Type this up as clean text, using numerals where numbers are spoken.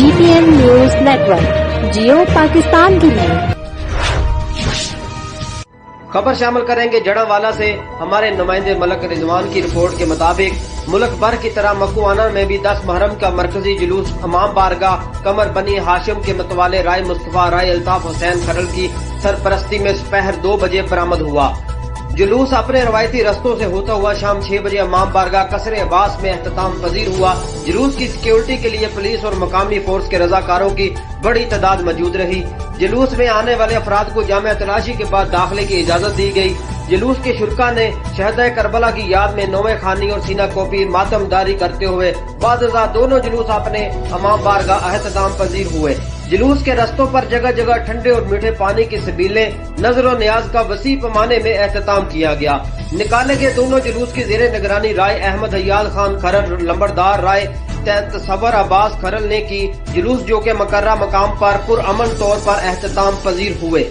GPN News Network, जियो पाकिस्तान की नहीं। खबर शामिल करेंगे जड़ावाला से। हमारे नुमाइंदे मलक रिजवान की रिपोर्ट के मुताबिक मुल्क भर की तरह मकुआना में भी 10 मुहर्रम का मरकजी जुलूस इमाम बारगाह कमर बनी हाशिम के मतवाले राय मुस्तफा राय अल्ताफ हुसैन खरल की सरपरस्ती में दोपहर 2 बजे बरामद हुआ। जुलूस अपने रवायती रस्तों से होता हुआ शाम 6 बजे इमाम बारगाह कसर अब्बास में एहतताम पजीर हुआ। जुलूस की सिक्योरिटी के लिए पुलिस और मकामी फोर्स के रजाकारों की बड़ी तादाद मौजूद रही। जुलूस में आने वाले अफराद को जामिया तलाशी के बाद दाखिले की इजाजत दी गई। जुलूस के शुरका ने शहदा करबला की याद में नौवे खानी और सीना कोपी मातमदारी करते हुए बादशाह दोनों जुलूस अपने इमाम बारगाह एहतताम पजीर हुए। जुलूस के रस्तों पर जगह जगह ठंडे और मीठे पानी की सबीलें नजर और नियाज का वसी पैमाने में एहतताम किया गया। निकाले गए दोनों जुलूस की जेर निगरानी राय अहमद हयाल खान खरल लंबरदार राय तसव्वुर अब्बास खरल ने की। जुलूस जो के मकर्रा मकाम पर पुरअमन तौर पर एहतताम पजीर हुए।